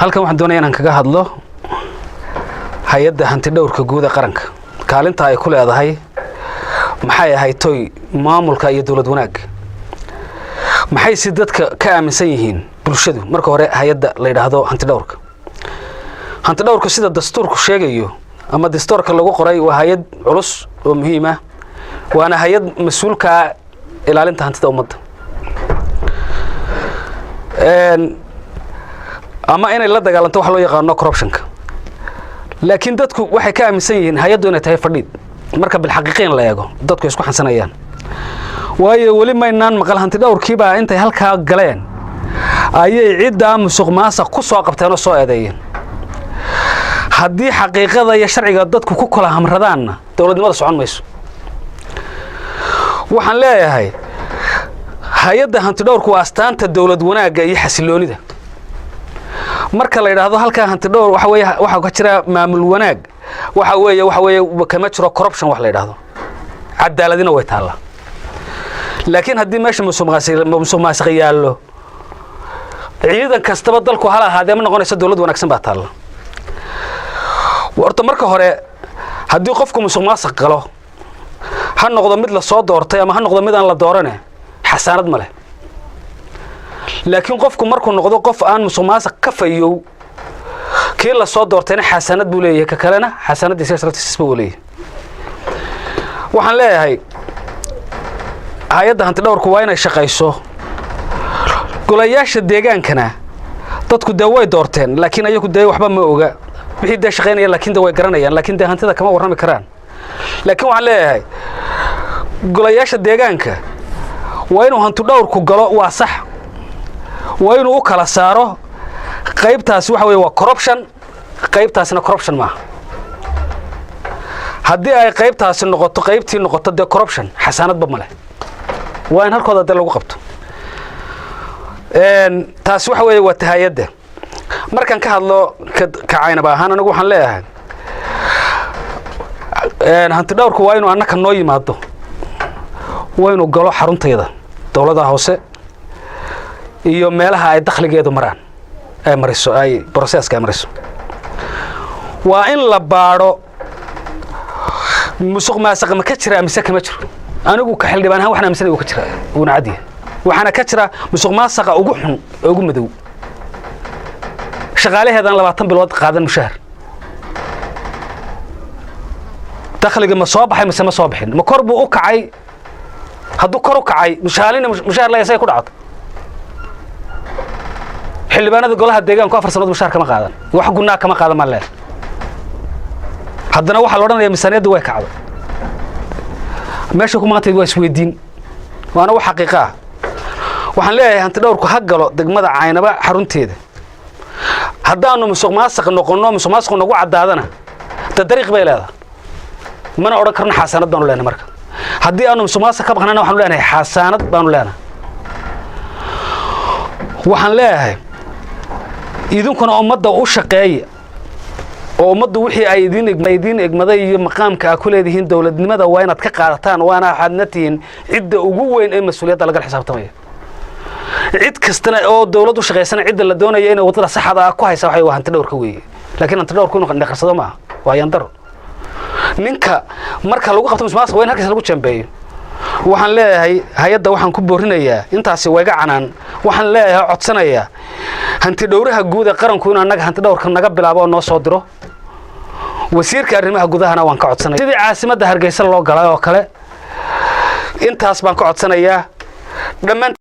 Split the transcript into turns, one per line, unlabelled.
halkan waxaan doonayaa inaan kaga hadlo hay'adda hanti dhowrka guud ee qaranka kaalinta ay ku leedahay maxay ahayd toy maamulka iyo dawlad wanaag maxay si dadka ka aaminsan yihiin bulshadu marka hore hay'adda la yiraahdo hanti dhowrka sida dastuurku sheegayo ama dastuurka lagu qoray waa hay'ad culus oo muhiim ah waana hay'ad mas'uulka ilaalinta hantida ummadda ama inay la dagaalanto wax loo yaqaan corruption-ka laakiin dadku waxay ka aaminsan yihiin hay'addu inay tahay fadhiid marka bil xaqiiqeen la eego dadku isku xansanayaan waayo wali maynaan maqal hanti dhowrkiiba intay halka galeen ayay cidda musuqmaasuq ku soo qabteen oo soo eedeeyeen haddii xaqiiqada iyo sharciga dadku ku kala hamradaan dawladnimada socon mayso waxaan leeyahay hay'adda hanti dhowrku waa astaanta dawlad wanaaga iyo xasiloonida marka la yiraahdo halka hanti dhowr waxa ka jira maamul wanaag waxa weeye kama jiro corruption wax la yiraahdo cadaaladina way taala laakiin haddii meesha musuqmaasuq yaalo ciidan kastaba dalku hal ahaadee ma noqonayso dawlad wanaagsan baa taala warta marka hore haddii qofku musuqmaasuq galo ha noqdo mid la soo doortay ama ha noqdo mid aan la dooranay xasaanad ma leh laakiin qofku markuu noqdo qof aan musuqmaasuq ka fayow kii la soo doortayna xasaanad buu leeyahay ka kalena xasaanadiisa sharaftiisa buu leeyahay waxaan leeyahay hay'adda hanti dhowrku waa inay shaqayso golayaasha deegaankana dadku way doorteen laakiin ayagu waxba ma oga wixii shaqeynaya laakiin way garanayaan laakiin hantida kama warrami karaan laakiin waxaan leeyahay golayaasha deegaanka waa inuu hanti dhowrku galo waa sax waa inuu u kala saaro qaybtaas waa corruption qaybtaasna corruption ma haddii ay qaybtaas noqoto corruption xasaanadba ma leh waa in halkooda lagu qabto taas waa hay'adda markaan ka hadlo kacaynaba ahaan anigu waxaan leeyahay hanti dhowrku waa inuu annaka noo yimaado waa inuu galo xaruntayda dawladda hoose iyo meelaha ay dakhligeedu maraan ay mariso ay process-ka ay mariso waa in la baaro musuqmaasuq ma ka jira mise kama jiro anigu ka xildhibaan ahaan waxaan aaminsanay ka jira una cadiya waxaana ka jira musuqmaasuq ugu xun ugu madow shaqaalaheedan 20 bilood qaadan mushahar dakhliga ma soo baxay mise ma soo bixin ma kor buu u kacay hadduu kor u kacay mushahar la yasay ku dhacdo xildhibaanada golaha deegaanku 4 sanadood mushahar kama qaadan wax gunaa kama qaadan ma leeyahay haddana waxa la oranayaa miisaaniyadu way kacdo meesha ku maantay waa isweydiin waana wax xaqiiqo ah waxaan leeyahay hanti dhowrku ha galo degmada Caynaba xarunteeda haddaanu musuqmaasuq noqono musuqmaasuq nagu cadaadana dariiq bay leedahay mana oran karno xasaanad baanu leenahay marka haddii aanu musuqmaasuq ka baqnana waxaanu leenahay xasaanad baanu leenahay waxaan leeyahay idinkuna ummadda u shaqeeya oo ummaddu wixii ay idin egmaday iyo maqaamka ku leedihiin dawladnimada waa inaad ka qaadataan waana xadnatiin cidda ugu weyn ee mas'uuliyadda laga xisaabtamayo cid kastana oo dawladdu shaqeysana cidda la doonayo inay wadada saxda ah ku hayso waxay waa hanti dhowrka weeye laakiin hanti dhowrku inuu qandarsado ma waa yandaro ninka marka lagu qabto musuqmaasuq weyn halkaas lagu jambeeyo waxaan leeyahay hay'adda waxaan ku boorinayaa intaasi wayga canaan waxaan leeyahay codsanayaa hanti dhowraha guud ee qaranku inuu anaga hanti dhowrka naga bilaabo oo noo soo diro wasiirka arrimaha gudahana waan ka codsanayaa sidii caasimadda Hargeysa loo galay oo kale intaas baan ka codsanayaa dhammaan